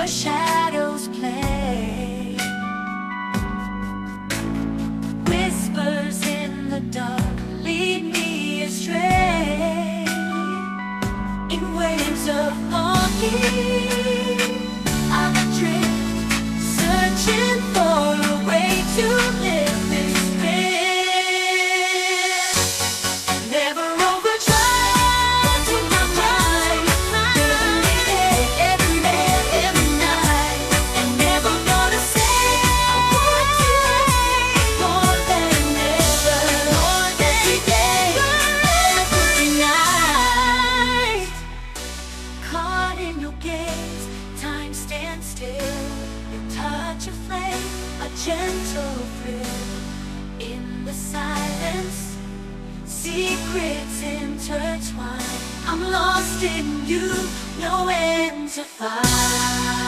where shadows play. Whispers in the dark lead me astray. In waves of longing, I drift, searching for a way to live this dream. Never overdrive in my mind, doing it every night, and never gonna say I want you more than ever, every day, every night. Caught in your gaze, time stands still. Your touch a flame, a gentle thrill. In the silence, secrets intertwine. I'm lost in you, no end to find.